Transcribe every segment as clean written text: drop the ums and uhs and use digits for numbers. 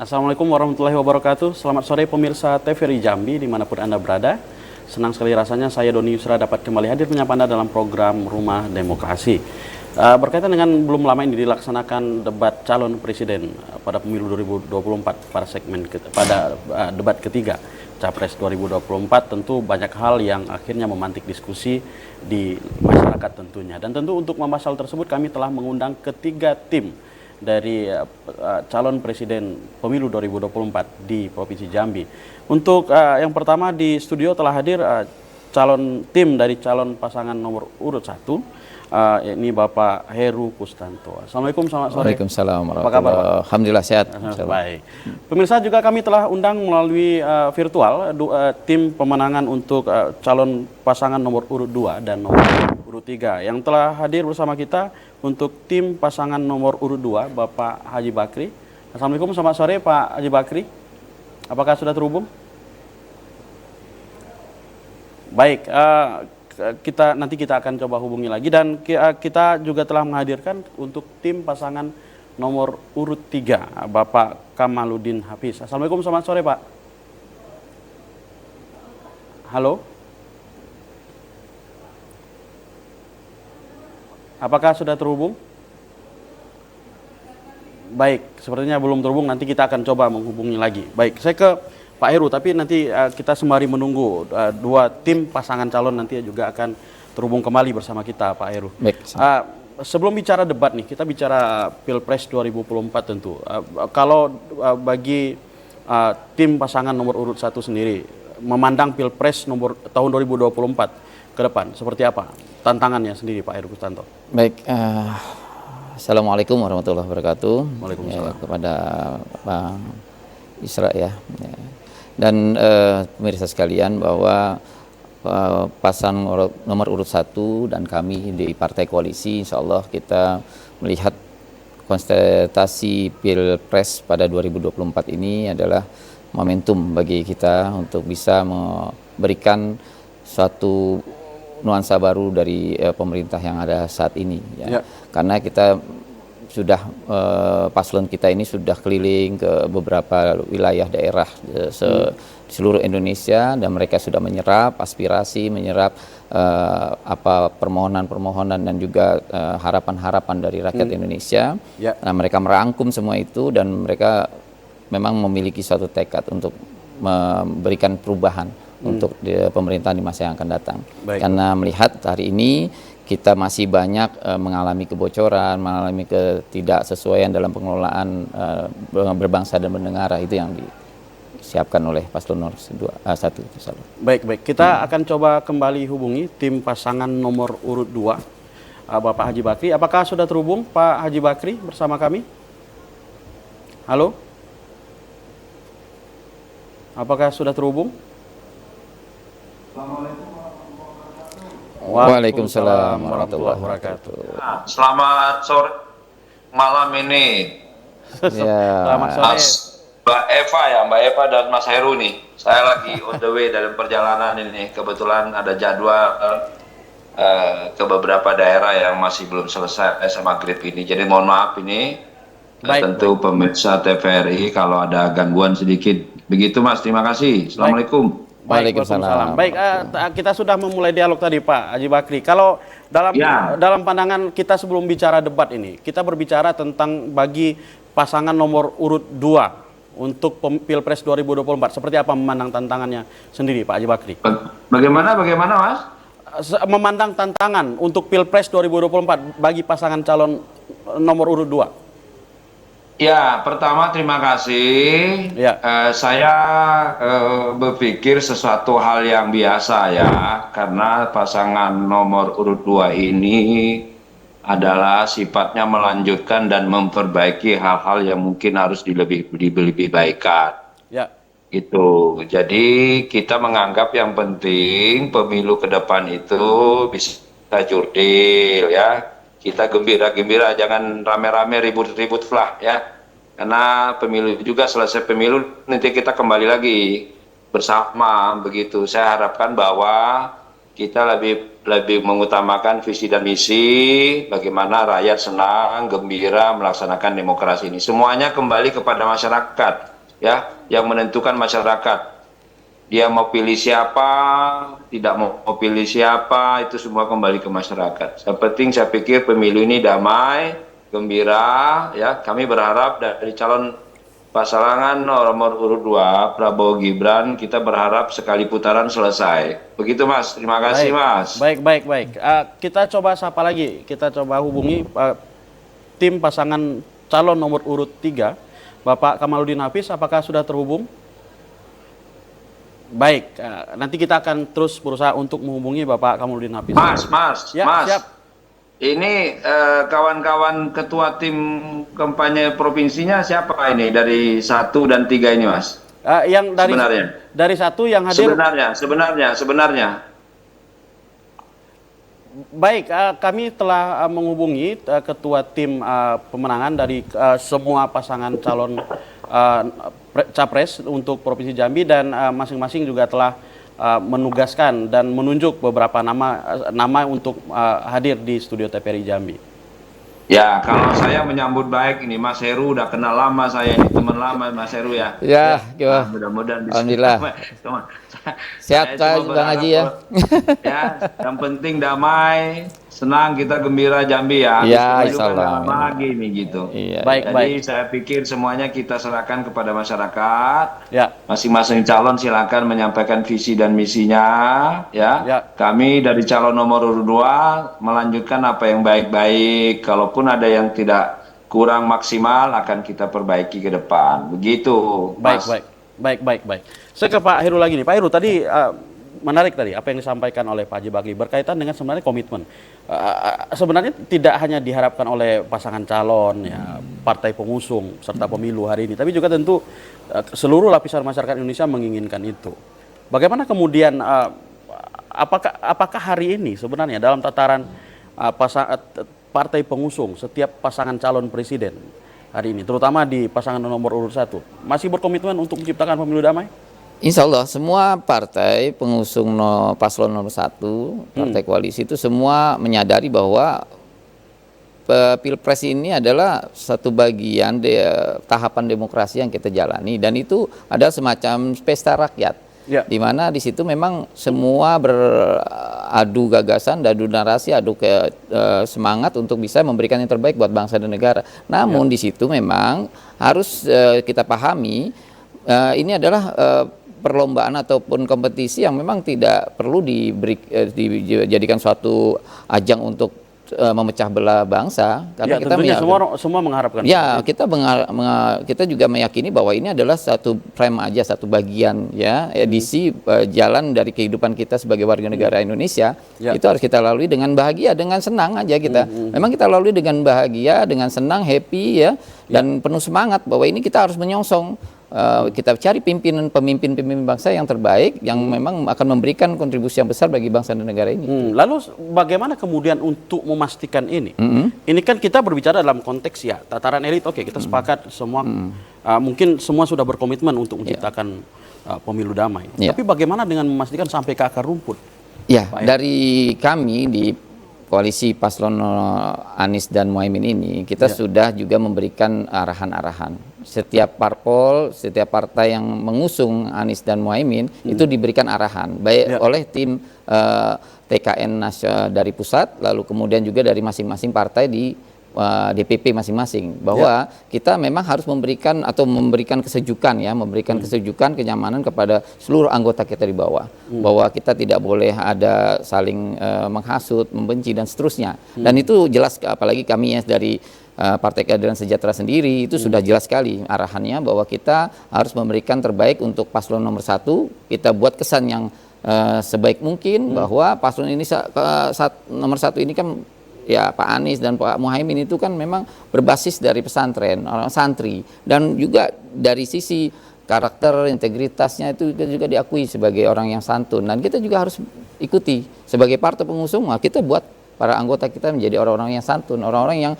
Assalamualaikum warahmatullahi wabarakatuh. Selamat sore pemirsa TVRI Jambi dimanapun Anda berada. Senang sekali rasanya saya Doni Yusra dapat kembali hadir menyapa Anda dalam program Rumah Demokrasi. Berkaitan dengan belum lama ini dilaksanakan debat calon presiden pada pemilu 2024 pada debat ketiga Capres 2024, tentu banyak hal yang akhirnya memantik diskusi di masyarakat tentunya. Dan tentu untuk membahas hal tersebut kami telah mengundang ketiga tim dari calon presiden pemilu 2024 di Provinsi Jambi. Untuk yang pertama di studio telah hadir tim dari calon pasangan nomor urut 1, yakni Bapak Heru Kustanto. Assalamualaikum, selamat sore. Waalaikumsalam. Apa kabar, Pak? Alhamdulillah sehat. Baik. Pemirsa, juga kami telah undang melalui virtual tim pemenangan untuk calon pasangan nomor urut 2 dan nomor urut 3 yang telah hadir bersama kita. Untuk tim pasangan nomor urut 2, Bapak Haji Bakri. Assalamualaikum, selamat sore Pak Haji Bakri. Apakah sudah terhubung? Baik, nanti kita akan coba hubungi lagi. Dan kita juga telah menghadirkan untuk tim pasangan nomor urut 3, Bapak Kamaludin Hafiz. Assalamualaikum, selamat sore Pak. Halo. Apakah sudah terhubung? Baik, sepertinya belum terhubung, nanti kita akan coba menghubungi lagi. Baik, saya ke Pak Heru, tapi nanti kita sembari menunggu dua tim pasangan calon nanti juga akan terhubung kembali bersama kita, Pak Heru. Baik. Sebelum bicara debat nih, kita bicara Pilpres 2024 tentu. Kalau bagi tim pasangan nomor urut 1 sendiri, memandang Pilpres tahun 2024 ke depan, seperti apa tantangannya sendiri, Pak Heru Kustanto? Baik, Assalamualaikum warahmatullahi wabarakatuh. Waalaikumsalam. Kepada Bang Isra ya. Dan pemirsa sekalian, bahwa pasangan nomor urut 1 dan kami di Partai Koalisi, insya Allah kita melihat konsentrasi Pilpres pada 2024 ini adalah momentum bagi kita untuk bisa memberikan suatu nuansa baru dari pemerintah yang ada saat ini ya. Karena kita sudah paslon kita ini sudah keliling ke beberapa wilayah daerah seluruh Indonesia, dan mereka sudah menyerap aspirasi, menyerap permohonan-permohonan dan juga harapan-harapan dari rakyat Indonesia. Nah, mereka merangkum semua itu dan mereka memang memiliki suatu tekad untuk memberikan perubahan untuk pemerintahan di masa yang akan datang. Baik. Karena melihat hari ini kita masih banyak mengalami kebocoran, mengalami ketidaksesuaian dalam pengelolaan berbangsa dan bernegara, itu yang disiapkan oleh paslon nomor 1. Baik. Kita akan coba kembali hubungi tim pasangan nomor urut 2, Bapak Haji Bakri. Apakah sudah terhubung Pak Haji Bakri bersama kami? Halo? Apakah sudah terhubung? Waalaikumsalam warahmatullahi wabarakatuh. Selamat sore malam ini. Selamat sore. Mbak Eva dan Mas Heru nih. Saya lagi on the way dalam perjalanan ini. Kebetulan ada jadwal ke beberapa daerah yang masih belum selesai maghrib ini. Jadi mohon maaf ini. Tentu pemirsa TVRI kalau ada gangguan sedikit. Begitu Mas, terima kasih. Assalamualaikum. Waalaikumsalam. Baik, kita sudah memulai dialog tadi Pak Haji Bakri. Kalau dalam pandangan kita sebelum bicara debat ini, kita berbicara tentang bagi pasangan nomor urut 2 untuk Pilpres 2024. Seperti apa memandang tantangannya sendiri Pak Haji Bakri? Bagaimana Mas? Memandang tantangan untuk Pilpres 2024 bagi pasangan calon nomor urut 2. Ya, pertama terima kasih. Saya berpikir sesuatu hal yang biasa ya, karena pasangan nomor urut 2 ini adalah sifatnya melanjutkan dan memperbaiki hal-hal yang mungkin harus dilebih baikkan. Itu. Jadi kita menganggap yang penting pemilu ke depan itu bisa jurdil ya. Kita gembira-gembira, jangan rame-rame ribut-ribut lah ya. Karena pemilu juga, selesai pemilu nanti kita kembali lagi bersama begitu. Saya harapkan bahwa kita lebih mengutamakan visi dan misi, bagaimana rakyat senang, gembira melaksanakan demokrasi ini. Semuanya kembali kepada masyarakat. ya, yang menentukan masyarakat. Dia mau pilih siapa, tidak mau pilih siapa, itu semua kembali ke masyarakat. Yang penting saya pikir pemilu ini damai, gembira, ya. Kami berharap dari calon pasangan nomor urut 2, Prabowo Gibran, kita berharap sekali putaran selesai. Begitu Mas, terima kasih Mas. Baik. Kita coba sapa lagi, kita coba hubungi tim pasangan calon nomor urut 3, Bapak Kamaludin Hafiz, apakah sudah terhubung? Baik, nanti kita akan terus berusaha untuk menghubungi Bapak Kamaludin Hafiz. Mas. Siap. Ini kawan-kawan ketua tim kampanye provinsinya siapa ini dari 1 dan 3 ini, Mas? Yang dari 1 yang hadir. Sebenarnya. Baik, kami telah menghubungi ketua tim pemenangan dari semua pasangan calon capres untuk Provinsi Jambi, dan masing-masing juga telah menugaskan dan menunjuk beberapa nama untuk hadir di studio TVRI Jambi. Ya, kalau saya menyambut baik ini Mas Heru, udah kenal lama saya, ini teman lama Mas Heru ya. Ya, mudah-mudahan bisa. Alhamdulillah. Sehat Kak Bang Haji ya. Ya, yang penting damai, senang, kita gembira Jambi ya. Ya, insyaallah. Lagi nih gitu. Iya. Jadi saya pikir semuanya kita serahkan kepada masyarakat. Ya. Masing-masing calon silakan menyampaikan visi dan misinya, ya. Kami dari calon nomor urut 2 melanjutkan apa yang baik-baik. Kalaupun ada yang tidak kurang maksimal akan kita perbaiki ke depan. Begitu, Mas. Baik. Saya ke Pak Heru lagi nih. Pak Heru, tadi menarik tadi apa yang disampaikan oleh Pak Haji Bakri berkaitan dengan sebenarnya komitmen. Sebenarnya tidak hanya diharapkan oleh pasangan calon, ya, partai pengusung serta pemilu hari ini, tapi juga tentu seluruh lapisan masyarakat Indonesia menginginkan itu. Bagaimana kemudian apakah hari ini sebenarnya dalam tataran partai pengusung setiap pasangan calon presiden hari ini, terutama di pasangan nomor urut 1, masih berkomitmen untuk menciptakan pemilu damai? Insya Allah semua partai pengusung paslon nomor 1, partai koalisi itu semua menyadari bahwa Pilpres ini adalah satu bagian tahapan demokrasi yang kita jalani, dan itu adalah semacam pesta rakyat. Ya. Di mana di situ memang semua beradu gagasan, adu narasi, adu semangat untuk bisa memberikan yang terbaik buat bangsa dan negara. Namun di situ memang harus kita pahami ini adalah perlombaan ataupun kompetisi yang memang tidak perlu dijadikan suatu ajang untuk memecah belah bangsa, karena kita semua mengharapkan. Ya, kita juga meyakini bahwa ini adalah satu frame aja, satu bagian ya edisi jalan dari kehidupan kita sebagai warga negara Indonesia. Itu harus kita lalui dengan bahagia, dengan senang aja kita. Memang kita lalui dengan bahagia, dengan senang, happy ya, dan penuh semangat bahwa ini kita harus menyongsong. Kita cari pemimpin bangsa yang terbaik, yang memang akan memberikan kontribusi yang besar bagi bangsa dan negara ini. Lalu bagaimana kemudian untuk memastikan ini? Ini kan kita berbicara dalam konteks ya tataran elit. Oke, kita sepakat semua, mungkin semua sudah berkomitmen untuk menciptakan pemilu damai. Tapi bagaimana dengan memastikan sampai ke akar rumput? Ya, dari kami di koalisi paslon Anies dan Muhaimin ini, kita sudah juga memberikan arahan-arahan. Setiap parpol, setiap partai yang mengusung Anies dan Muhaimin itu diberikan arahan, baik oleh tim TKN dari pusat, lalu kemudian juga dari masing-masing partai di DPP masing-masing, bahwa kita memang harus memberikan kesejukan ya, memberikan kesejukan, kenyamanan kepada seluruh anggota kita di bawah, bahwa kita tidak boleh ada saling menghasut, membenci dan seterusnya. Dan itu jelas, apalagi kami ya dari Partai Keadilan Sejahtera sendiri itu sudah jelas sekali arahannya bahwa kita harus memberikan terbaik untuk paslon nomor 1. Kita buat kesan yang sebaik mungkin bahwa paslon ini nomor 1 ini kan ya Pak Anies dan Pak Muhaimin itu kan memang berbasis dari pesantren, orang santri, dan juga dari sisi karakter, integritasnya itu juga diakui sebagai orang yang santun, dan kita juga harus ikuti sebagai partai pengusung. Kita buat para anggota kita menjadi orang-orang yang santun, orang-orang yang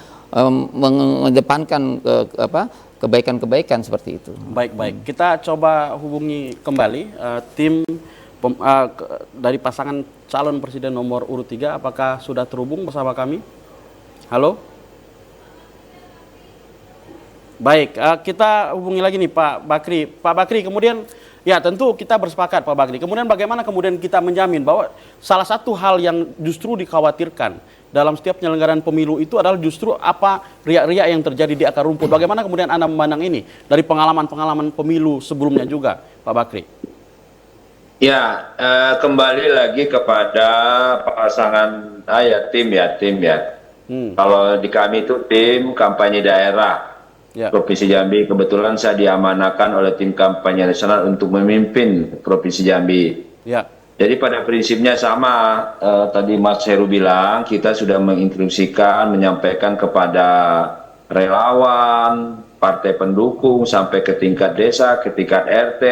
mengedepankan kebaikan-kebaikan seperti itu. Baik. Kita coba hubungi kembali tim dari pasangan calon presiden nomor urut 3, apakah sudah terhubung bersama kami? Halo? Baik, kita hubungi lagi nih Pak Bakri. Pak Bakri, kemudian ya tentu kita bersepakat Pak Bakri. Kemudian bagaimana kemudian kita menjamin bahwa salah satu hal yang justru dikhawatirkan dalam setiap penyelenggaraan pemilu itu adalah justru apa riak-riak yang terjadi di akar rumput. Bagaimana kemudian Anda memandang ini dari pengalaman-pengalaman pemilu sebelumnya juga Pak Bakri? Ya, kembali lagi kepada pasangan tim ya. Kalau di kami itu tim kampanye daerah. Provinsi Jambi, kebetulan saya diamanakan oleh tim kampanye nasional untuk memimpin Provinsi Jambi. Jadi pada prinsipnya sama, tadi Mas Heru bilang kita sudah menginstruksikan, menyampaikan kepada relawan, partai pendukung sampai ke tingkat desa, ke tingkat RT,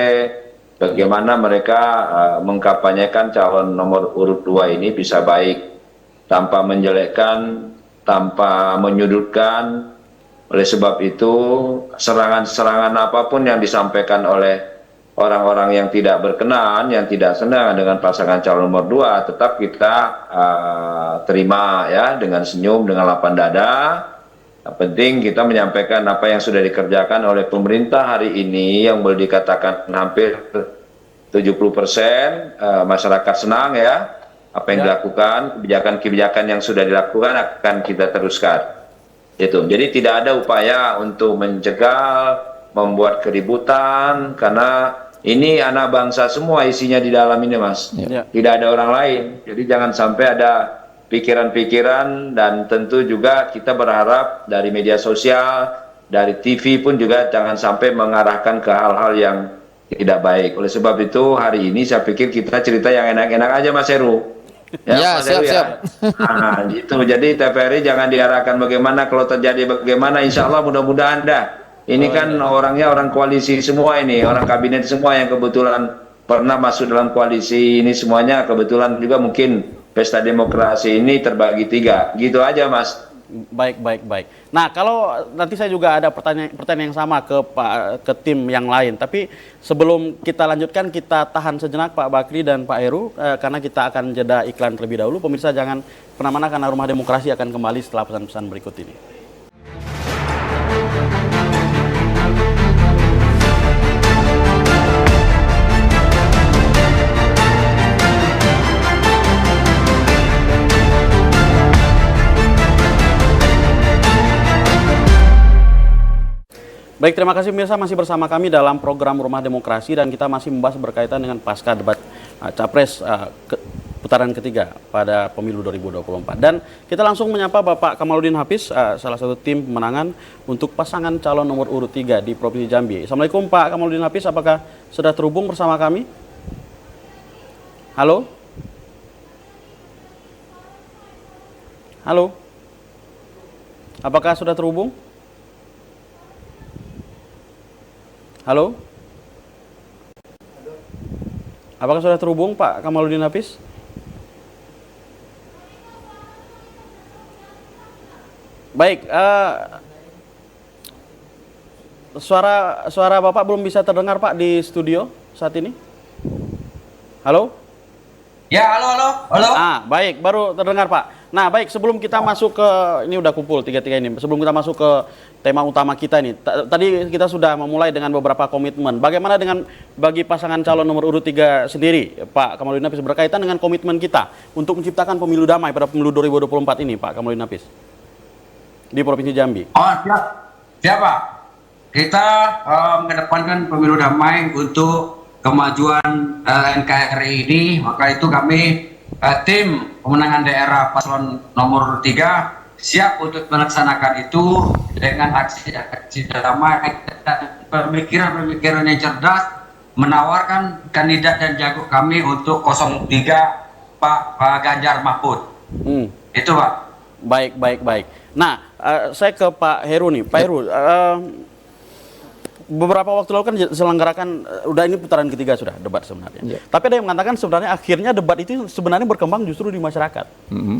bagaimana mereka mengkampanyekan calon nomor urut 2 ini bisa baik, tanpa menjelekkan, tanpa menyudutkan. Oleh sebab itu, serangan-serangan apapun yang disampaikan oleh orang-orang yang tidak berkenan, yang tidak senang dengan pasangan calon nomor 2, tetap kita terima ya, dengan senyum, dengan lapang dada. Yang penting kita menyampaikan apa yang sudah dikerjakan oleh pemerintah hari ini, yang boleh dikatakan hampir 70% masyarakat senang ya, apa yang dilakukan, kebijakan-kebijakan yang sudah dilakukan akan kita teruskan. Jadi tidak ada upaya untuk mencegah, membuat keributan, karena ini anak bangsa semua isinya di dalam ini, Mas. Tidak ada orang lain. Jadi jangan sampai ada pikiran-pikiran, dan tentu juga kita berharap dari media sosial, dari TV pun juga jangan sampai mengarahkan ke hal-hal yang tidak baik. Oleh sebab itu hari ini saya pikir kita cerita yang enak-enak aja, Mas Heru. Ya, siap. Nah, gitu. Jadi TVRI jangan diarahkan bagaimana, kalau terjadi bagaimana, insya Allah mudah-mudahan dah. Ini kan orangnya orang koalisi semua ini, orang kabinet semua yang kebetulan pernah masuk dalam koalisi ini semuanya, kebetulan juga mungkin pesta demokrasi ini terbagi 3. Gitu aja, Mas. Baik. Nah, kalau nanti saya juga ada pertanyaan yang sama ke tim yang lain. Tapi sebelum kita lanjutkan, kita tahan sejenak Pak Bakri dan Pak Heru, karena kita akan jeda iklan terlebih dahulu. Pemirsa jangan kemana-mana, karena Rumah Demokrasi akan kembali setelah pesan-pesan berikut ini. Baik, terima kasih pemirsa, masih bersama kami dalam program Rumah Demokrasi, dan kita masih membahas berkaitan dengan pasca debat Capres putaran ketiga pada pemilu 2024. Dan kita langsung menyapa Bapak Kamaludin Hafiz, salah satu tim pemenangan untuk pasangan calon nomor urut 3 di Provinsi Jambi. Assalamualaikum Pak Kamaludin Hafiz, apakah sudah terhubung bersama kami? Halo? Halo? Apakah sudah terhubung? Halo? Apakah sudah terhubung Pak Kamaludin Hafiz? Baik, suara Bapak belum bisa terdengar Pak di studio saat ini. Halo? Ya, halo. Baik, baru terdengar Pak. Nah, baik, sebelum kita masuk ke, ini udah kumpul tiga-tiga ini, sebelum kita masuk ke tema utama kita ini, tadi kita sudah memulai dengan beberapa komitmen. Bagaimana dengan bagi pasangan calon nomor urut 3 sendiri, Pak Kamaludin Hafiz, berkaitan dengan komitmen kita untuk menciptakan pemilu damai pada pemilu 2024 ini, Pak Kamaludin Hafiz, di Provinsi Jambi? Oh, siap Pak. Kita mengedepankan pemilu damai untuk kemajuan NKRI ini, maka itu kami tim pemenangan daerah paslon nomor 3 siap untuk melaksanakan itu dengan aksi-aksi damai dan pemikiran-pemikiran yang cerdas, menawarkan kandidat dan jago kami untuk 03 Pak Ganjar Mahfud. Itu Pak. Baik. Nah, saya ke Pak Heru nih. Pak Heru, beberapa waktu lalu kan diselenggarakan, udah ini putaran ketiga sudah debat sebenarnya. Tapi ada yang mengatakan sebenarnya akhirnya debat itu sebenarnya berkembang justru di masyarakat.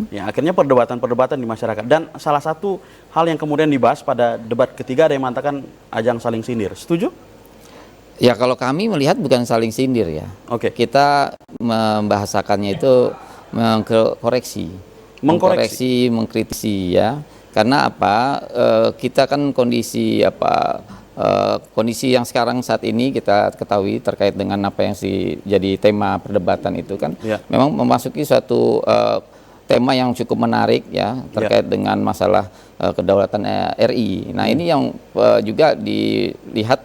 Ya, akhirnya perdebatan di masyarakat. Dan salah satu hal yang kemudian dibahas pada debat ketiga, ada yang mengatakan ajang saling sindir. Setuju? Ya, kalau kami melihat bukan saling sindir ya. Oke. Kita membahasakannya itu mengkoreksi, mengkritisi ya. Karena apa? Kita kan kondisi kondisi yang sekarang saat ini kita ketahui terkait dengan apa yang jadi tema perdebatan itu kan memang memasuki suatu tema yang cukup menarik ya terkait dengan masalah kedaulatan RI. Nah ini yang juga dilihat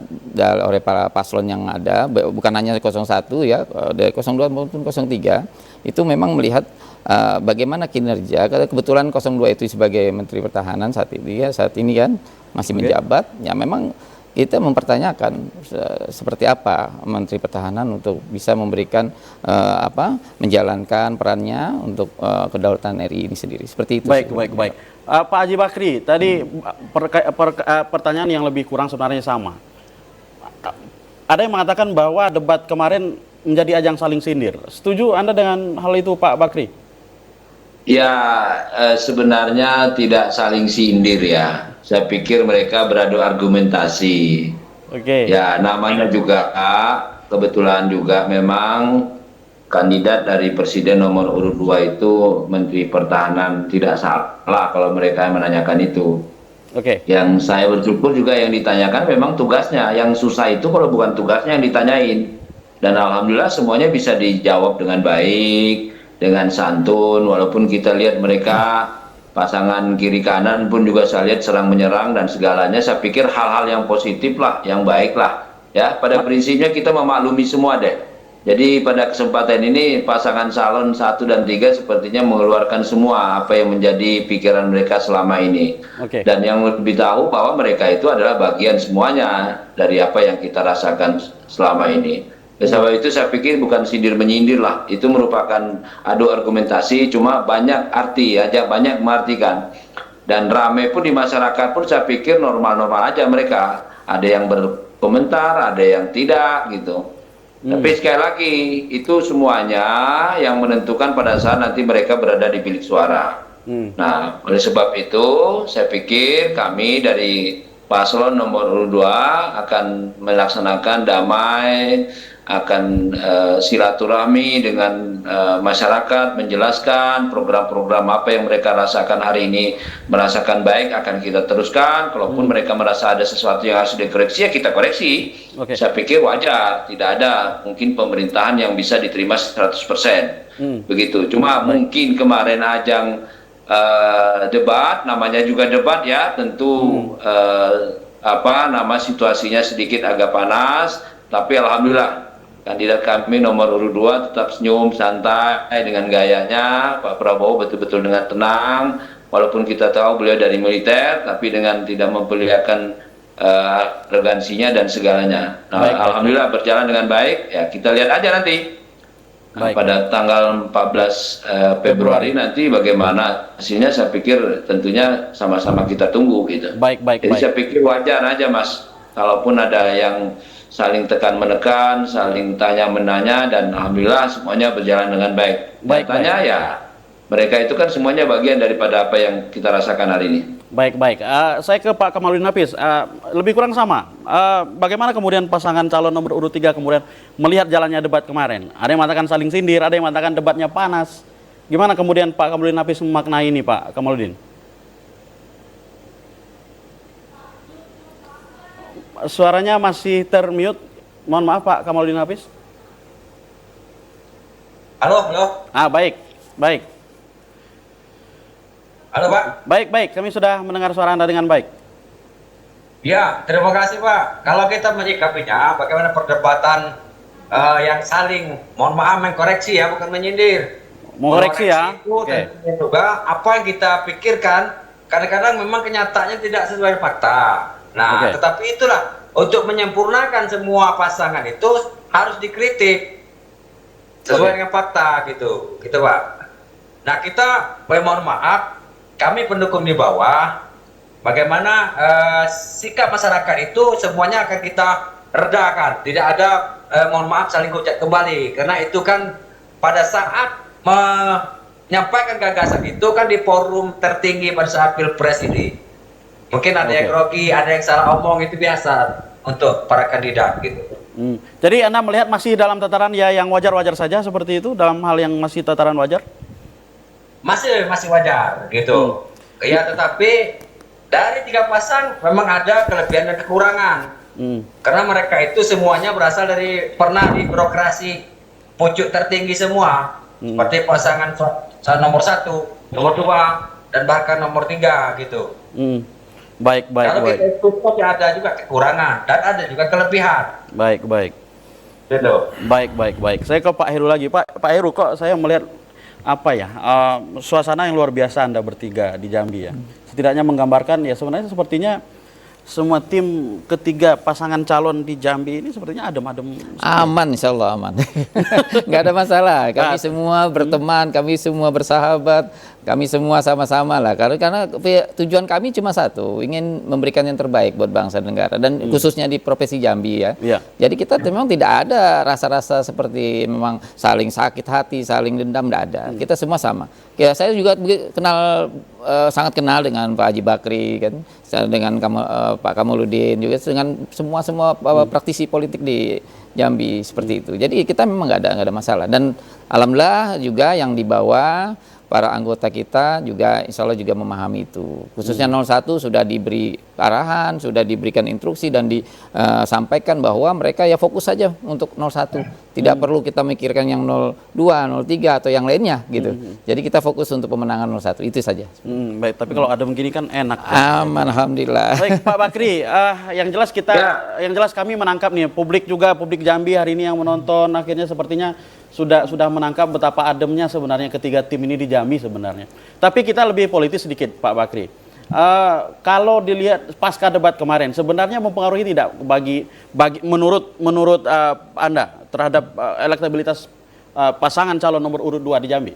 oleh para paslon yang ada, bukan hanya 01 ya, dari 02 maupun 03 itu memang melihat bagaimana kinerja. Kebetulan 02 itu sebagai Menteri Pertahanan saat ini kan masih menjabat, ya memang kita mempertanyakan seperti apa Menteri Pertahanan untuk bisa memberikan menjalankan perannya untuk kedaulatan RI ini sendiri. Seperti itu. Baik. Pak Haji Bakri, tadi pertanyaan yang lebih kurang sebenarnya sama. Ada yang mengatakan bahwa debat kemarin menjadi ajang saling sindir. Setuju Anda dengan hal itu, Pak Bakri? Ya, sebenarnya tidak saling sindir ya. Saya pikir mereka beradu argumentasi. Ya, namanya juga kebetulan juga memang kandidat dari Presiden nomor urut 2 itu Menteri Pertahanan, tidak salah kalau mereka menanyakan itu. Yang saya bersyukur juga yang ditanyakan memang tugasnya. Yang susah itu kalau bukan tugasnya yang ditanyain. Dan alhamdulillah semuanya bisa dijawab dengan baik, dengan santun, walaupun kita lihat mereka pasangan kiri kanan pun juga saya lihat serang menyerang dan segalanya. Saya pikir hal-hal yang positif lah, yang baik lah ya. Pada prinsipnya kita memaklumi semua deh. Jadi pada kesempatan ini pasangan calon 1 dan 3 sepertinya mengeluarkan semua apa yang menjadi pikiran mereka selama ini. Dan yang lebih tahu bahwa mereka itu adalah bagian semuanya dari apa yang kita rasakan selama ini. Sebab itu saya pikir bukan sindir menyindir lah, itu merupakan adu argumentasi, cuma banyak arti aja, banyak mengartikan. Dan rame pun di masyarakat pun saya pikir normal-normal aja mereka. Ada yang berkomentar, ada yang tidak gitu. Tapi sekali lagi itu semuanya yang menentukan pada saat nanti mereka berada di bilik suara. Nah, oleh sebab itu saya pikir kami dari paslon nomor urut 2 akan melaksanakan damai, akan silaturahmi dengan masyarakat, menjelaskan program-program apa yang mereka rasakan hari ini, merasakan baik akan kita teruskan. Kalaupun mereka merasa ada sesuatu yang harus dikoreksi, ya kita koreksi. Saya pikir wajar, tidak ada mungkin pemerintahan yang bisa diterima 100%. Begitu. Cuma mungkin kemarin ajang debat, namanya juga debat ya, tentu situasinya sedikit agak panas, tapi alhamdulillah kandidat kami nomor urut 2 tetap senyum santai dengan gayanya. Pak Prabowo betul-betul dengan tenang, walaupun kita tahu beliau dari militer, tapi dengan tidak memperlihatkan arogansinya dan segalanya. Nah, alhamdulillah berjalan dengan baik. Ya kita lihat aja nanti pada tanggal 14 Februari nanti bagaimana hasilnya. Saya pikir tentunya sama-sama kita tunggu gitu. Jadi saya pikir wajar aja Mas, kalaupun ada yang saling tekan-menekan, saling tanya-menanya, dan alhamdulillah semuanya berjalan dengan baik. Nyatanya ya mereka itu kan semuanya bagian daripada apa yang kita rasakan hari ini. Saya ke Pak Kamaludin Hafiz, lebih kurang sama. Bagaimana kemudian pasangan calon nomor urut 3 kemudian melihat jalannya debat kemarin? Ada yang mengatakan saling sindir, ada yang mengatakan debatnya panas. Gimana kemudian Pak Kamaludin Hafiz memaknai ini, Pak Kamaludin? Suaranya masih termute. Mohon maaf Pak Kamaludin Hafiz. Halo. Baik. Halo Pak. Baik. Kami sudah mendengar suara Anda dengan baik. Ya, terima kasih Pak. Kalau kita menyikapinya, bagaimana perdebatan yang saling, mohon maaf, mengkoreksi ya, bukan menyindir. Mengoreksi ya. Itu tentunya juga apa yang kita pikirkan. Kadang-kadang memang kenyataannya tidak sesuai fakta. Nah, tetapi itulah untuk menyempurnakan semua pasangan itu harus dikritik sesuai dengan fakta gitu Pak. Nah kita mohon maaf, kami pendukung di bawah, bagaimana sikap masyarakat itu semuanya akan kita redakan, tidak ada mohon maaf saling hujat kembali, karena itu kan pada saat menyampaikan gagasan itu kan di forum tertinggi pada saat Pilpres ini. Mungkin ada yang grogi, ada yang salah omong, itu biasa untuk para kandidat gitu. Jadi Anda melihat masih dalam tataran ya yang wajar-wajar saja seperti itu, dalam hal yang masih tataran wajar? Masih wajar gitu. Ya, tetapi dari 3 pasang memang ada kelebihan dan kekurangan. Karena mereka itu semuanya berasal dari pernah di birokrasi pucuk tertinggi semua, seperti pasangan nomor 1, nomor 2, dan bahkan nomor 3 gitu. Baik. Kalau kita ikut ya ada juga kekurangan dan ada juga kelebihan. Baik. Gitu. Baik. Saya ke Pak Heru lagi. Pak Heru, kok saya melihat apa ya, suasana yang luar biasa Anda bertiga di Jambi ya. Setidaknya menggambarkan ya sebenarnya sepertinya semua tim ketiga pasangan calon di Jambi ini sepertinya adem-adem. Aman, insya Allah aman. Nggak ada masalah. Kami semua berteman, kami semua bersahabat, kami semua sama-sama lah. Karena tujuan kami cuma satu, ingin memberikan yang terbaik buat bangsa dan negara, dan khususnya di Provinsi Jambi ya. Jadi kita memang tidak ada rasa-rasa seperti memang saling sakit hati, saling dendam, tidak ada. Kita semua sama. Ya, saya juga sangat kenal dengan Pak Haji Bakri kan, dengan Pak Kamaludin juga, dengan semua praktisi politik di Jambi seperti itu. Jadi kita memang nggak ada masalah, dan alhamdulillah juga yang di bawah para anggota kita juga insya Allah juga memahami itu. Khususnya 01 sudah diberi arahan, sudah diberikan instruksi dan disampaikan bahwa mereka ya fokus saja untuk 01. Tidak perlu kita mikirkan yang 02, 03 atau yang lainnya gitu. Jadi kita fokus untuk pemenangan 01, itu saja. Baik, tapi kalau ada begini kan enak. Aman, alhamdulillah. Baik, Pak Bakri, yang jelas kami menangkap nih, publik Jambi hari ini yang menonton akhirnya sepertinya sudah menangkap betapa ademnya sebenarnya ketiga tim ini di Jambi sebenarnya. Tapi kita lebih politis sedikit, Pak Bakri. Kalau dilihat pasca debat kemarin, sebenarnya mempengaruhi tidak menurut Anda terhadap elektabilitas pasangan calon nomor urut 2 di Jambi?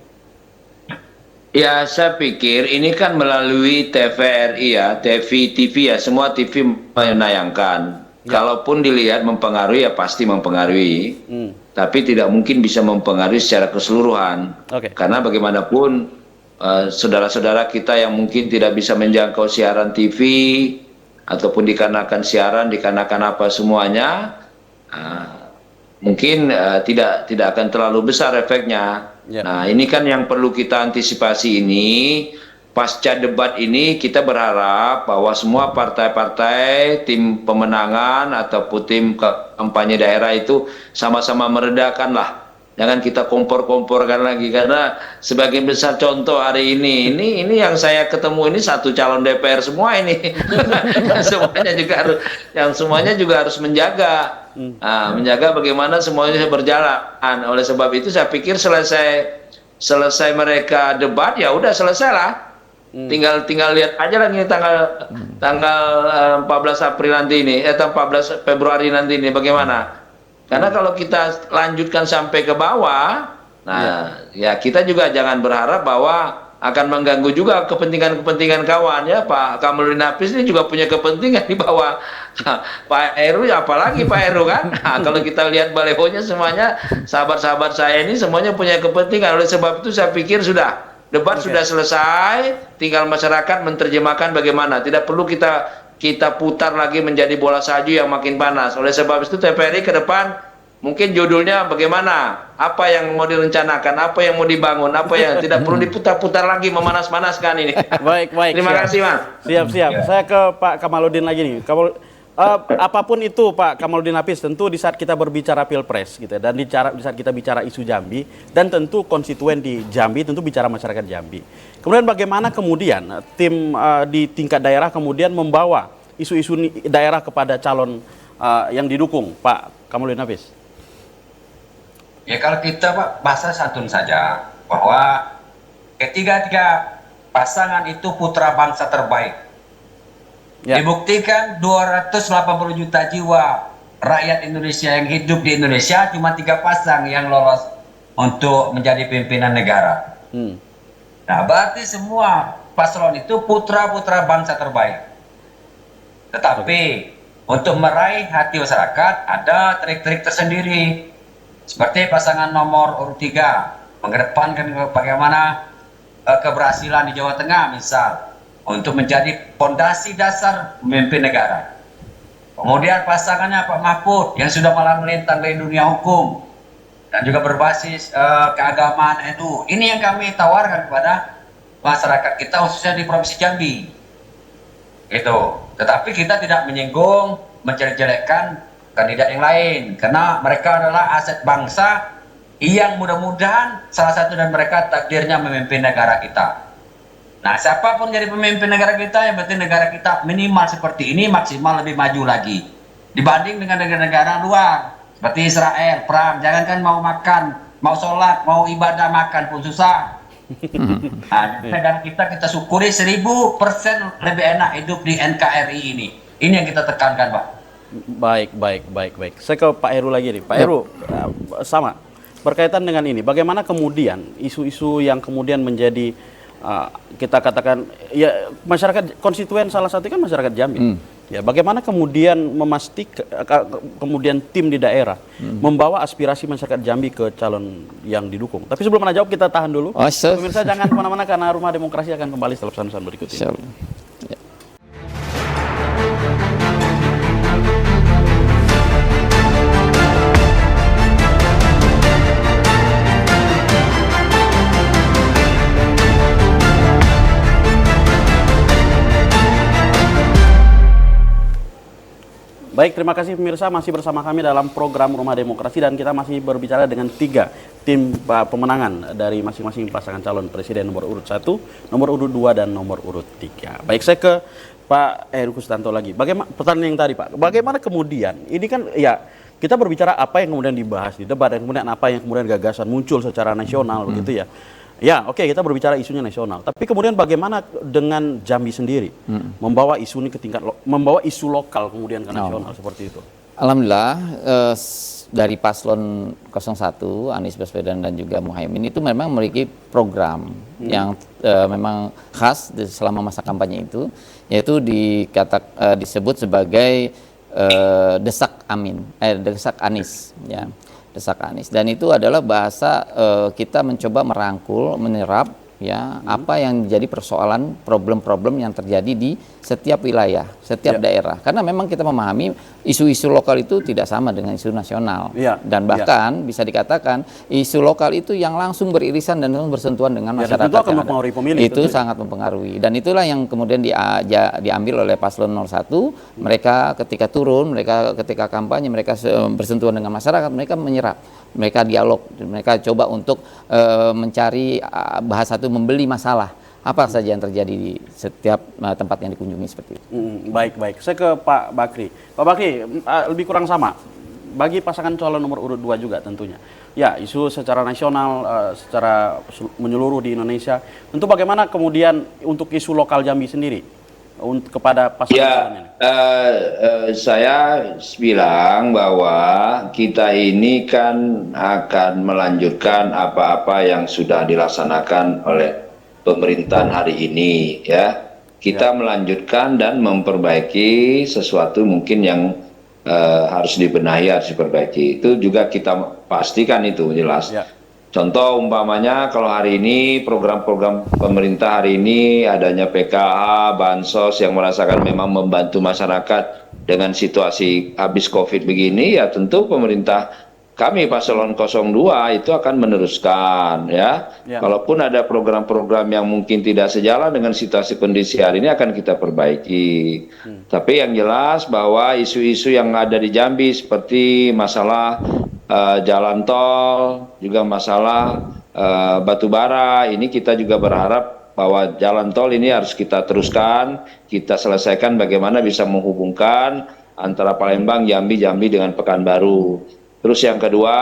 Ya, saya pikir ini kan melalui TVRI ya, TV ya, semua TV menayangkan. Kalaupun dilihat mempengaruhi ya pasti mempengaruhi. Tapi tidak mungkin bisa mempengaruhi secara keseluruhan. Karena bagaimanapun saudara-saudara kita yang mungkin tidak bisa menjangkau siaran TV ataupun dikarenakan siaran, dikarenakan apa semuanya, mungkin tidak akan terlalu besar efeknya. Nah, ini kan yang perlu kita antisipasi ini. Pasca debat ini kita berharap bahwa semua partai-partai, tim pemenangan ataupun tim kampanye daerah itu sama-sama meredakan lah. Jangan kita kompor-komporkan lagi, karena sebagian besar contoh hari ini yang saya ketemu ini satu calon DPR semua ini. semuanya juga harus menjaga. Menjaga bagaimana semuanya berjalan. Oleh sebab itu saya pikir selesai mereka debat ya udah selesai lah. Tinggal lihat aja lagi tanggal 14 April nanti ini, 14 Februari nanti ini bagaimana. Karena kalau kita lanjutkan sampai ke bawah, ya kita juga jangan berharap bahwa akan mengganggu juga kepentingan kawan ya. Pak Kamaludin Hafiz ini juga punya kepentingan di bawah Pak Heru, apalagi Pak Heru kan. Nah, kalau kita lihat balehonya semuanya, sahabat-sahabat saya ini semuanya punya kepentingan. Oleh sebab itu saya pikir debat sudah selesai, tinggal masyarakat menerjemahkan bagaimana. Tidak perlu kita putar lagi menjadi bola salju yang makin panas. Oleh sebab itu TVRI ke depan mungkin judulnya bagaimana, apa yang mau direncanakan, apa yang mau dibangun, apa yang tidak perlu diputar-putar lagi memanas-manaskan ini. Baik. Terima kasih, Mas. Siap. Saya ke Pak Kamaludin lagi nih. Apapun itu Pak Kamaludin Hafiz, tentu di saat kita berbicara Pilpres gitu, dan di saat kita bicara isu Jambi, dan tentu konstituen di Jambi, tentu bicara masyarakat Jambi. Kemudian bagaimana kemudian tim di tingkat daerah kemudian membawa isu-isu daerah kepada calon yang didukung, Pak Kamaludin Hafiz? Ya, kalau kita Pak bahasa santun saja bahwa ketiga-tiga pasangan itu putra bangsa terbaik. Dibuktikan 280 juta jiwa rakyat Indonesia yang hidup di Indonesia, cuma 3 pasang yang lolos untuk menjadi pimpinan negara. Nah, berarti semua paslon itu putra-putra bangsa terbaik. Tetapi untuk meraih hati masyarakat ada trik-trik tersendiri. Seperti pasangan nomor urut 3 mengedepankan bagaimana keberhasilan di Jawa Tengah misal, untuk menjadi fondasi dasar memimpin negara. Kemudian pasangannya Pak Mahfud yang sudah malah melintang dari dunia hukum dan juga berbasis keagamaan NU. Ini yang kami tawarkan kepada masyarakat kita khususnya di Provinsi Jambi. Itu. Tetapi kita tidak menyinggung, menjelek-jelekkan kandidat yang lain karena mereka adalah aset bangsa yang mudah-mudahan salah satu dari mereka takdirnya memimpin negara kita. Nah, siapapun jadi pemimpin negara kita, yang penting negara kita minimal seperti ini, maksimal lebih maju lagi dibanding dengan negara-negara luar seperti Israel, perang. Jangankan mau makan, mau sholat, mau ibadah, makan pun susah. Nah, negara kita syukuri 1000% lebih enak hidup di NKRI ini. Ini yang kita tekankan, Pak. Baik. Saya ke Pak Heru lagi nih. Pak Heru, sama berkaitan dengan ini. Bagaimana kemudian isu-isu yang kemudian menjadi kita katakan ya masyarakat konstituen, salah satu kan masyarakat Jambi. Ya, bagaimana kemudian memastikan kemudian tim di daerah membawa aspirasi masyarakat Jambi ke calon yang didukung. Tapi sebelum Anda jawab, kita tahan dulu. Pemirsa jangan kemana-mana karena Rumah Demokrasi akan kembali setelah pesan-pesan berikut ini. Baik, terima kasih pemirsa, masih bersama kami dalam program Rumah Demokrasi dan kita masih berbicara dengan 3 tim pemenangan dari masing-masing pasangan calon presiden nomor urut 1, nomor urut 2, dan nomor urut 3. Baik, saya ke Pak Heru Kustanto lagi. Bagaimana pertanyaan yang tadi, Pak? Bagaimana kemudian ini kan ya kita berbicara apa yang kemudian dibahas di debat dan kemudian apa yang kemudian gagasan muncul secara nasional begitu ya. Ya, oke, kita berbicara isunya nasional. Tapi kemudian bagaimana dengan Jambi sendiri membawa isu ini ke tingkat membawa isu lokal kemudian ke nasional seperti itu? Alhamdulillah dari paslon 01 Anies Baswedan dan juga Muhaimin itu memang memiliki program yang memang khas selama masa kampanye itu, yaitu disebut sebagai desak Anies, ya. Desak Anies, dan itu adalah bahasa kita mencoba merangkul, menyerap ya apa yang jadi persoalan problem-problem yang terjadi di setiap wilayah, setiap daerah. Karena memang kita memahami isu-isu lokal itu tidak sama dengan isu nasional. Dan bahkan bisa dikatakan isu lokal itu yang langsung beririsan dan langsung bersentuhan dengan masyarakat. Itu akan mempengaruhi pemilih. Itu sangat mempengaruhi. Dan itulah yang kemudian diambil oleh paslon 01. Mereka ketika turun, mereka ketika kampanye, mereka bersentuhan dengan masyarakat, mereka menyerap. Mereka dialog, mereka coba untuk mencari bahasa itu membeli masalah apa saja yang terjadi di setiap tempat yang dikunjungi seperti itu. Baik. Saya ke Pak Bakri. Pak Bakri, lebih kurang sama. Bagi pasangan calon nomor urut 2 juga tentunya. Ya, isu secara nasional, secara menyeluruh di Indonesia. Tentu bagaimana kemudian untuk isu lokal Jambi sendiri kepada pasangan calon ini? Saya bilang bahwa kita ini kan akan melanjutkan apa-apa yang sudah dilaksanakan oleh pemerintahan hari ini, ya. Kita melanjutkan dan memperbaiki sesuatu mungkin yang harus dibenahi, harus diperbaiki. Itu juga kita pastikan itu jelas. Contoh umpamanya kalau hari ini program-program pemerintah hari ini adanya PKH, Bansos yang merasakan memang membantu masyarakat dengan situasi habis COVID begini, ya tentu pemerintah kami paslon 02 itu akan meneruskan ya. Kalaupun ada program-program yang mungkin tidak sejalan dengan situasi kondisi hari ini akan kita perbaiki. Tapi yang jelas bahwa isu-isu yang ada di Jambi seperti masalah jalan tol, juga masalah batu bara, ini kita juga berharap bahwa jalan tol ini harus kita teruskan, kita selesaikan bagaimana bisa menghubungkan antara Palembang, Jambi dengan Pekanbaru. Terus yang kedua,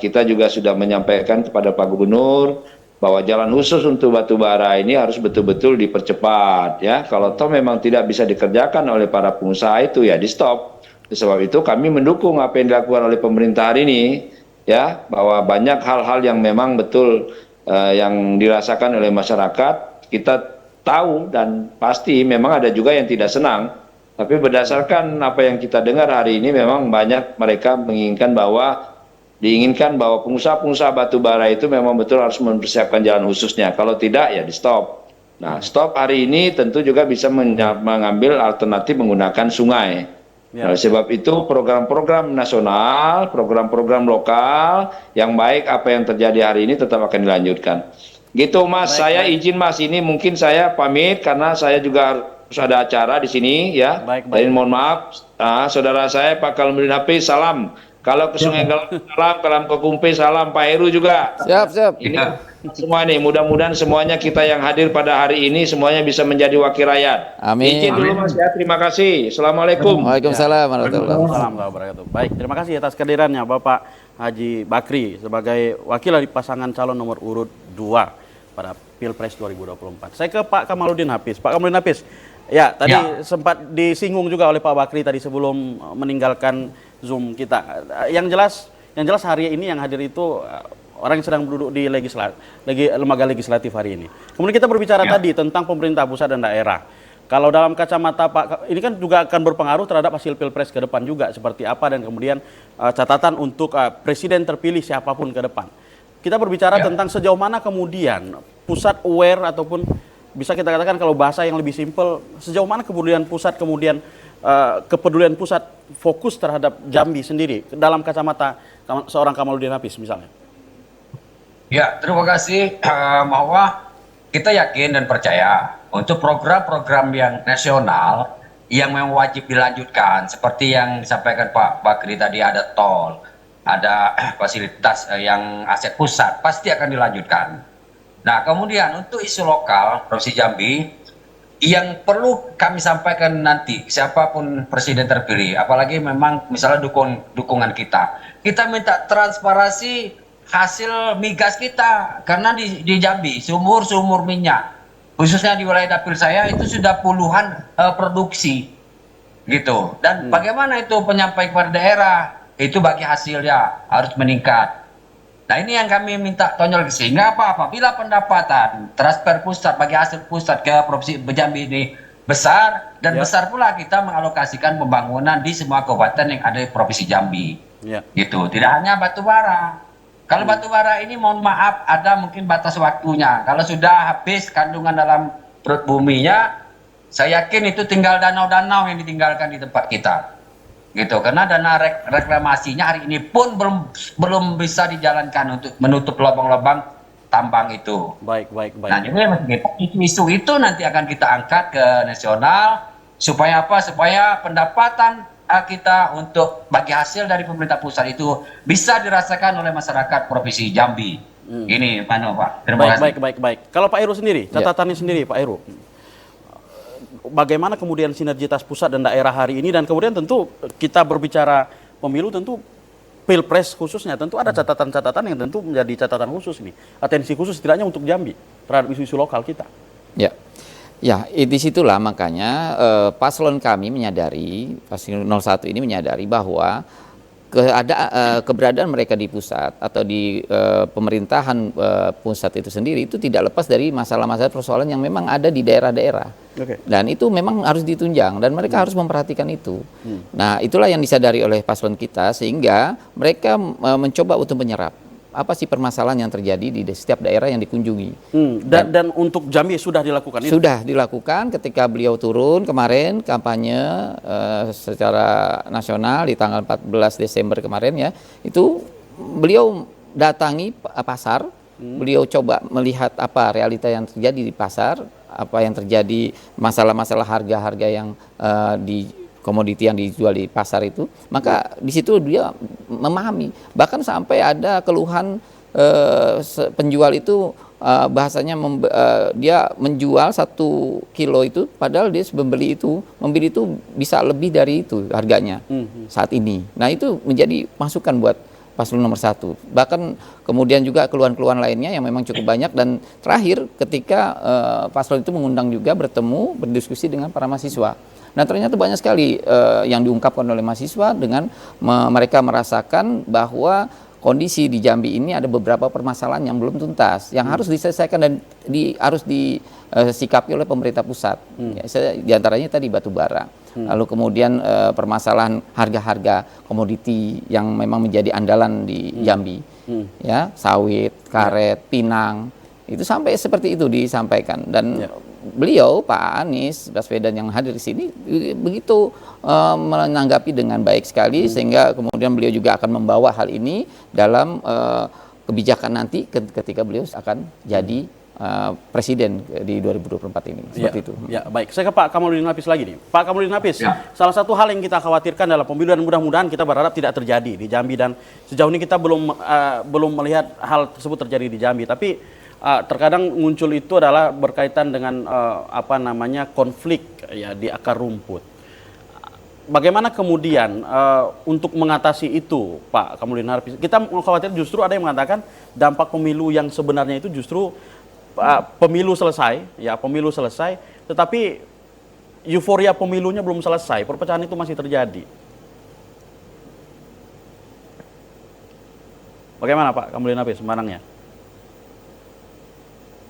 kita juga sudah menyampaikan kepada Pak Gubernur bahwa jalan khusus untuk batu bara ini harus betul-betul dipercepat ya. Kalau toh memang tidak bisa dikerjakan oleh para pengusaha itu ya di stop. Sebab itu kami mendukung apa yang dilakukan oleh pemerintah hari ini ya, bahwa banyak hal-hal yang memang betul yang dirasakan oleh masyarakat kita tahu dan pasti memang ada juga yang tidak senang. Tapi berdasarkan apa yang kita dengar hari ini memang banyak mereka diinginkan bahwa pengusaha-pengusaha batu bara itu memang betul harus mempersiapkan jalan khususnya. Kalau tidak ya di stop. Nah, stop hari ini tentu juga bisa mengambil alternatif menggunakan sungai. Oleh sebab itu program-program nasional, program-program lokal yang baik apa yang terjadi hari ini tetap akan dilanjutkan. Gitu Mas, saya izin Mas, ini mungkin saya pamit karena saya juga harus ada acara di sini ya. Jadi mohon maaf, saudara saya Pak Kamaludin Hafiz, salam. Kalau ke Sungai Galang salam, kalau ke Kumpe salam, Pak Heru juga. Siap. Ini semua nih, mudah-mudahan semuanya kita yang hadir pada hari ini semuanya bisa menjadi wakil rakyat. Amin. Izin dulu Mas ya, terima kasih. Assalamualaikum. Waalaikumsalam warahmatullahi wabarakatuh. Baik, terima kasih atas kehadirannya Bapak Haji Bakri sebagai wakil dari pasangan calon nomor urut 2 pada Pilpres 2024. Saya ke Pak Kamaludin Hafiz. Pak Kamaludin Hafiz, ya tadi sempat disinggung juga oleh Pak Bakri tadi sebelum meninggalkan Zoom kita. Yang jelas hari ini yang hadir itu orang yang sedang duduk di lembaga legislatif hari ini. Kemudian kita berbicara tadi tentang pemerintah pusat dan daerah. Kalau dalam kacamata Pak, ini kan juga akan berpengaruh terhadap hasil Pilpres ke depan juga seperti apa, dan kemudian catatan untuk presiden terpilih siapapun ke depan. Kita berbicara tentang sejauh mana kemudian pusat aware, ataupun bisa kita katakan kalau bahasa yang lebih simpel, sejauh mana kemudian pusat kepedulian pusat fokus terhadap Jambi sendiri dalam kacamata seorang Kamaludin Hafiz misalnya. Ya, terima kasih. Bahwa kita yakin dan percaya untuk program-program yang nasional yang memang wajib dilanjutkan, seperti yang disampaikan Pak Bakri tadi, ada tol, ada fasilitas yang aset pusat, pasti akan dilanjutkan. Nah, kemudian untuk isu lokal Provinsi Jambi yang perlu kami sampaikan nanti, siapapun presiden terpilih, apalagi memang misalnya dukungan kita minta transparansi hasil migas kita, karena di Jambi sumur minyak, khususnya di wilayah dapil saya itu sudah puluhan produksi gitu. Dan bagaimana itu penyampaian kepada daerah, itu bagi hasilnya harus meningkat. Nah, ini yang kami minta tonjol, sehingga apabila pendapatan transfer pusat bagi hasil pusat ke Provinsi Jambi ini besar, dan besar pula kita mengalokasikan pembangunan di semua kabupaten yang ada di Provinsi Jambi. Gitu. Tidak hanya batu bara. Kalau batu bara ini mohon maaf ada mungkin batas waktunya. Kalau sudah habis kandungan dalam perut buminya, saya yakin itu tinggal danau-danau yang ditinggalkan di tempat kita. Gitu, karena dana reklamasinya hari ini pun belum bisa dijalankan untuk menutup lubang-lubang tambang itu. Baik. Nah, jadi isu itu nanti akan kita angkat ke nasional, supaya apa? Supaya pendapatan kita untuk bagi hasil dari pemerintah pusat itu bisa dirasakan oleh masyarakat Provinsi Jambi. Ini Pak. Terima kasih. Baik. Kalau Pak Heru sendiri, catatannya sendiri Pak Heru. Bagaimana kemudian sinergitas pusat dan daerah hari ini, dan kemudian tentu kita berbicara pemilu, tentu Pilpres khususnya tentu ada catatan-catatan yang tentu menjadi catatan khusus ini, atensi khusus setidaknya untuk Jambi terhadap isu-isu lokal kita. Ya, disitulah makanya paslon kami menyadari, paslon 01 ini menyadari bahwa keberadaan mereka di pusat atau di pemerintahan pusat itu sendiri itu tidak lepas dari masalah-masalah persoalan yang memang ada di daerah-daerah. Dan itu memang harus ditunjang dan mereka harus memperhatikan itu. Nah, itulah yang disadari oleh paslon kita, sehingga mereka mencoba untuk menyerap apa sih permasalahan yang terjadi di setiap daerah yang dikunjungi. Dan untuk Jambi sudah dilakukan itu? Sudah dilakukan ketika beliau turun kemarin kampanye secara nasional di tanggal 14 Desember kemarin ya. Itu beliau datangi pasar, beliau coba melihat apa realita yang terjadi di pasar, apa yang terjadi masalah-masalah harga-harga yang di komoditi yang dijual di pasar itu, maka di situ dia memahami. Bahkan sampai ada keluhan penjual itu bahasanya dia menjual 1 kilo itu, padahal dia membeli itu bisa lebih dari itu harganya saat ini. Nah, itu menjadi masukan buat paslon nomor 1. Bahkan kemudian juga keluhan-keluhan lainnya yang memang cukup banyak, dan terakhir ketika paslon itu mengundang juga bertemu, berdiskusi dengan para mahasiswa. Nah, ternyata banyak sekali yang diungkapkan oleh mahasiswa dengan mereka merasakan bahwa kondisi di Jambi ini ada beberapa permasalahan yang belum tuntas, yang harus diselesaikan dan harus disikapi oleh pemerintah pusat. Di antaranya tadi batu bara. Lalu kemudian permasalahan harga-harga komoditi yang memang menjadi andalan di Jambi, ya, sawit, karet, pinang, itu sampai seperti itu disampaikan. Dan beliau Pak Anies Baswedan yang hadir di sini begitu menanggapi dengan baik sekali, sehingga kemudian beliau juga akan membawa hal ini dalam kebijakan nanti ketika beliau akan jadi presiden di 2024 ini. Seperti itu. Ya, baik. Saya ke Pak Kamaludin Hafiz lagi nih. Pak Kamaludin Hafiz, salah satu hal yang kita khawatirkan dalam pemilu dan mudah-mudahan kita berharap tidak terjadi di Jambi, dan sejauh ini kita belum melihat hal tersebut terjadi di Jambi. Tapi terkadang muncul itu adalah berkaitan dengan konflik ya di akar rumput. Bagaimana kemudian untuk mengatasi itu, Pak Kamaludin Hafiz? Kita khawatir justru ada yang mengatakan dampak pemilu yang sebenarnya itu justru pemilu selesai, tetapi euforia pemilunya belum selesai, perpecahan itu masih terjadi. Bagaimana Pak Kamaludin Hafiz sebenarnya?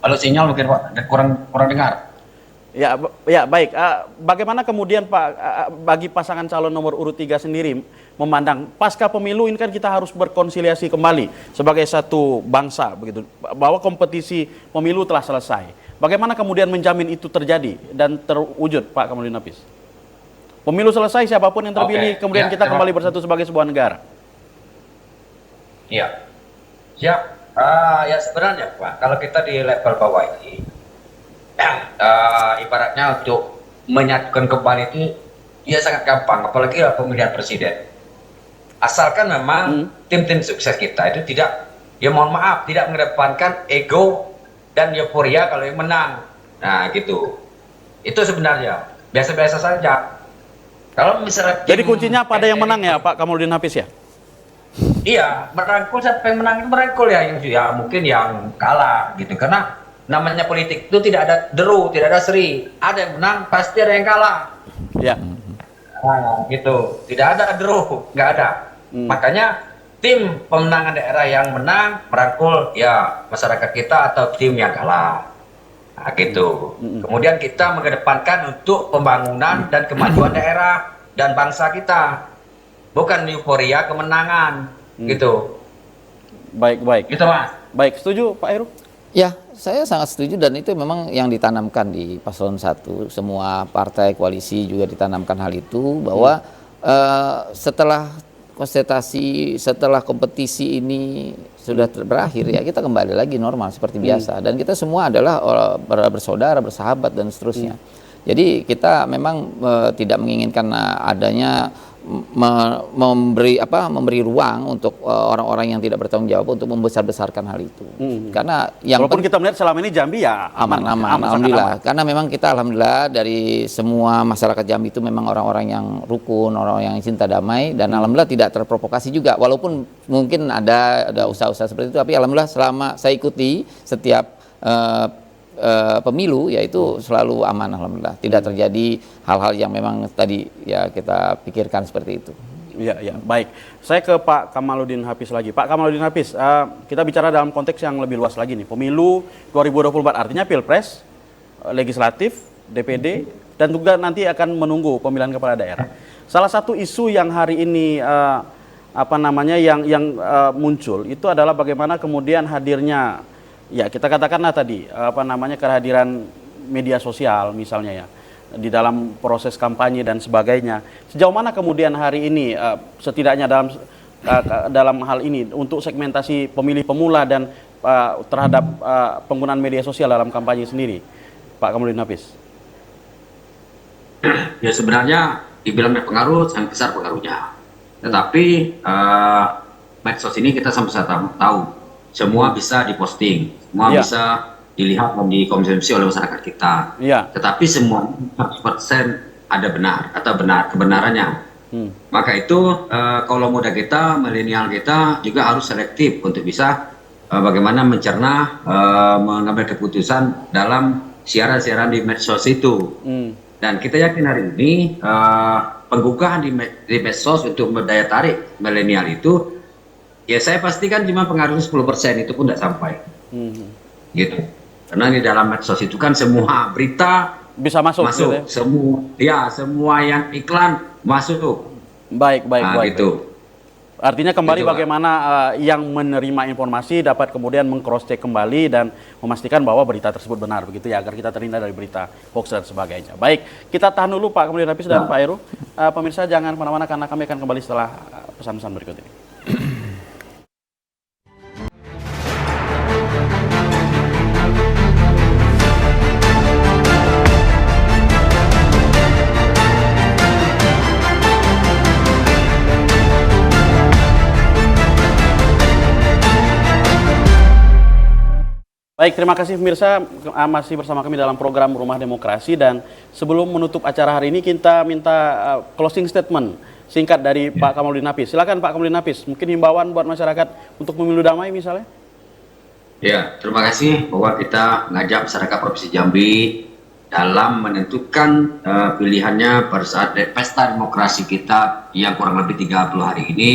Kalau sinyal mungkin Pak kurang dengar. Ya baik. Bagaimana kemudian Pak bagi pasangan calon nomor urut 3 sendiri memandang pasca pemilu ini, kan kita harus berkonsiliasi kembali sebagai satu bangsa begitu, bahwa kompetisi pemilu telah selesai. Bagaimana kemudian menjamin itu terjadi dan terwujud, Pak Kamaludin Hafiz? Pemilu selesai, siapapun yang terpilih, kemudian kita kembali bersatu sebagai sebuah negara. Iya, siap. Ya sebenarnya Pak, kalau kita di level bawah ini, ibaratnya untuk menyatukan kembali itu ya sangat gampang, apalagi pemilihan presiden. Asalkan memang tim-tim sukses kita itu tidak, ya mohon maaf, tidak mengedepankan ego dan euforia kalau yang menang. Nah gitu. Itu sebenarnya biasa-biasa saja. Kalau misalnya jadi kuncinya pada yang menang ya Pak Kamaludin Hafiz ya? Iya, merangkul siapa yang menang itu merangkul ya mungkin yang kalah gitu, karena namanya politik itu tidak ada deru, tidak ada seri. Ada yang menang, pasti ada yang kalah. Ya. Nah, gitu. Tidak ada deru, nggak ada. Makanya tim pemenangan daerah yang menang merangkul ya masyarakat kita atau tim yang kalah. Nah, gitu. Kemudian kita mengedepankan untuk pembangunan dan kemajuan daerah dan bangsa kita. Bukan euforia kemenangan, gitu. Baik. Gitu, Mas. Baik, setuju Pak Heru? Ya, saya sangat setuju, dan itu memang yang ditanamkan di Paslon 1. Semua partai koalisi juga ditanamkan hal itu, bahwa setelah konsentrasi, setelah kompetisi ini sudah berakhir, ya kita kembali lagi normal seperti biasa. Dan kita semua adalah bersaudara, bersahabat, dan seterusnya. Jadi kita memang tidak menginginkan adanya memberi ruang untuk orang-orang yang tidak bertanggung jawab untuk membesar-besarkan hal itu. Karena yang walaupun kita melihat selama ini Jambi ya aman, alhamdulillah. Karena memang kita alhamdulillah dari semua masyarakat Jambi itu memang orang-orang yang rukun, orang-orang yang cinta damai, dan alhamdulillah tidak terprovokasi juga. Walaupun mungkin ada usaha-usaha seperti itu, tapi alhamdulillah selama saya ikuti setiap pemilu, yaitu selalu aman alhamdulillah. Tidak terjadi hal-hal yang memang tadi ya kita pikirkan seperti itu. Ya, baik. Saya ke Pak Kamaludin Hafiz lagi. Pak Kamaludin Hafiz, kita bicara dalam konteks yang lebih luas lagi nih. Pemilu 2024 artinya Pilpres, legislatif, DPD, dan juga nanti akan menunggu pemilihan kepala daerah. Salah satu isu yang hari ini yang muncul itu adalah bagaimana kemudian hadirnya, ya kita katakanlah tadi kehadiran media sosial misalnya ya di dalam proses kampanye dan sebagainya. Sejauh mana kemudian hari ini setidaknya dalam hal ini untuk segmentasi pemilih pemula dan terhadap penggunaan media sosial dalam kampanye sendiri, Pak Kamaludin Hafiz? Ya sebenarnya dibilang pengaruh, sangat besar pengaruhnya. Tetapi medsos ini kita sama-sama tahu semua bisa diposting, semua bisa dilihat dan dikonsumsi oleh masyarakat kita. Tetapi semua 100% ada benar atau kebenarannya. Maka itu kalau muda kita, milenial kita juga harus selektif untuk bisa bagaimana mencerna, mengambil keputusan dalam siaran-siaran di medsos itu. Dan kita yakin hari ini penggugahan di medsos untuk daya tarik milenial itu, ya saya pastikan cuma pengaruhnya 10%, itu pun tidak sampai. Gitu. Karena di dalam medsos itu kan semua berita bisa masuk gitu ya? Semua yang iklan masuk. Baik. Gitu. Artinya kembali gitu, bagaimana yang menerima informasi dapat kemudian meng-cross check kembali dan memastikan bahwa berita tersebut benar, begitu ya, agar kita terhindar dari berita hoax dan sebagainya. Baik, kita tahan dulu Pak Kamaludin Hafiz dan Pak Heru. Pemirsa jangan kemana-mana karena kami akan kembali setelah pesan-pesan berikut ini. Baik, terima kasih pemirsa, masih bersama kami dalam program Rumah Demokrasi, dan sebelum menutup acara hari ini kita minta closing statement singkat dari Pak Kamaludin Nafis. Silakan Pak Kamaludin Nafis, mungkin himbauan buat masyarakat untuk pemilu damai misalnya. Ya, terima kasih bahwa kita mengajak masyarakat Provinsi Jambi dalam menentukan pilihannya pada saat pesta demokrasi kita yang kurang lebih 30 hari ini.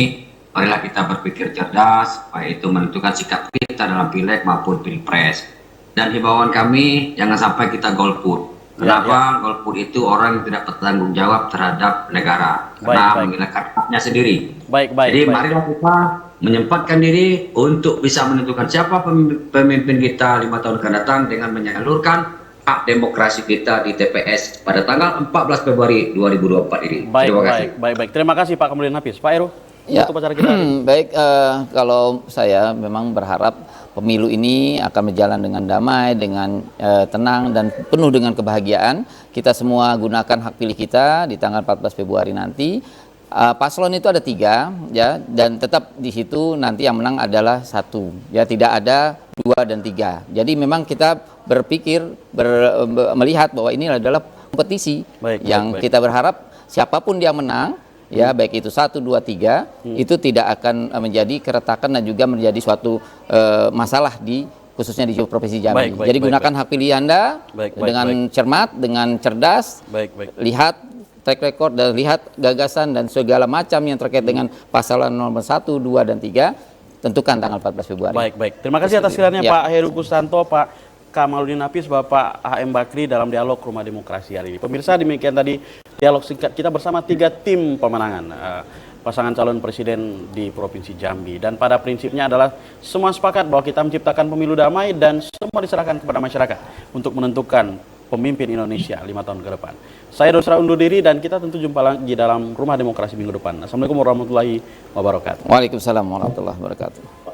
Marilah kita berpikir cerdas, baik itu menentukan sikap kita dalam pileg maupun pilpres. Dan himbauan kami, jangan sampai kita golput. Kenapa? Golput itu orang yang tidak bertanggung jawab terhadap negara, karena menghilangkan haknya sendiri. Jadi marilah kita menyempatkan diri untuk bisa menentukan siapa pemimpin kita 5 tahun akan datang dengan menyalurkan hak demokrasi kita di TPS pada tanggal 14 Februari 2024 ini. Terima kasih. Baik. Terima kasih Pak Kamaludin Nafis. Pak Heru, untuk acara kita. Baik, kalau saya memang berharap pemilu ini akan berjalan dengan damai, dengan tenang dan penuh dengan kebahagiaan. Kita semua gunakan hak pilih kita di tanggal 14 Februari nanti. Paslon itu ada 3, ya, dan tetap di situ nanti yang menang adalah 1, ya, tidak ada 2 dan 3. Jadi memang kita berpikir, melihat bahwa ini adalah kompetisi kita berharap siapapun dia menang, ya, baik itu 1, 2, 3, itu tidak akan menjadi keretakan dan juga menjadi suatu masalah khususnya di Provinsi Jambi. Jadi gunakan hak pilih Anda dengan cermat, dengan cerdas, lihat track record dan lihat gagasan dan segala macam yang terkait dengan pasalan nomor 1, 2, dan 3, tentukan tanggal 14 Februari. Baik. Terima kasih atas kiranya Pak Heru Kustanto, Pak Kamaludin Nafis, Bapak HM Bakri dalam dialog Rumah Demokrasi hari ini. Pemirsa, demikian tadi dialog singkat kita bersama 3 tim pemenangan pasangan calon presiden di Provinsi Jambi. Dan pada prinsipnya adalah semua sepakat bahwa kita menciptakan pemilu damai dan semua diserahkan kepada masyarakat untuk menentukan pemimpin Indonesia 5 tahun ke depan. Saya Doni Yusra undur diri dan kita tentu jumpa lagi dalam Rumah Demokrasi minggu depan. Assalamualaikum warahmatullahi wabarakatuh. Waalaikumsalam warahmatullahi wabarakatuh.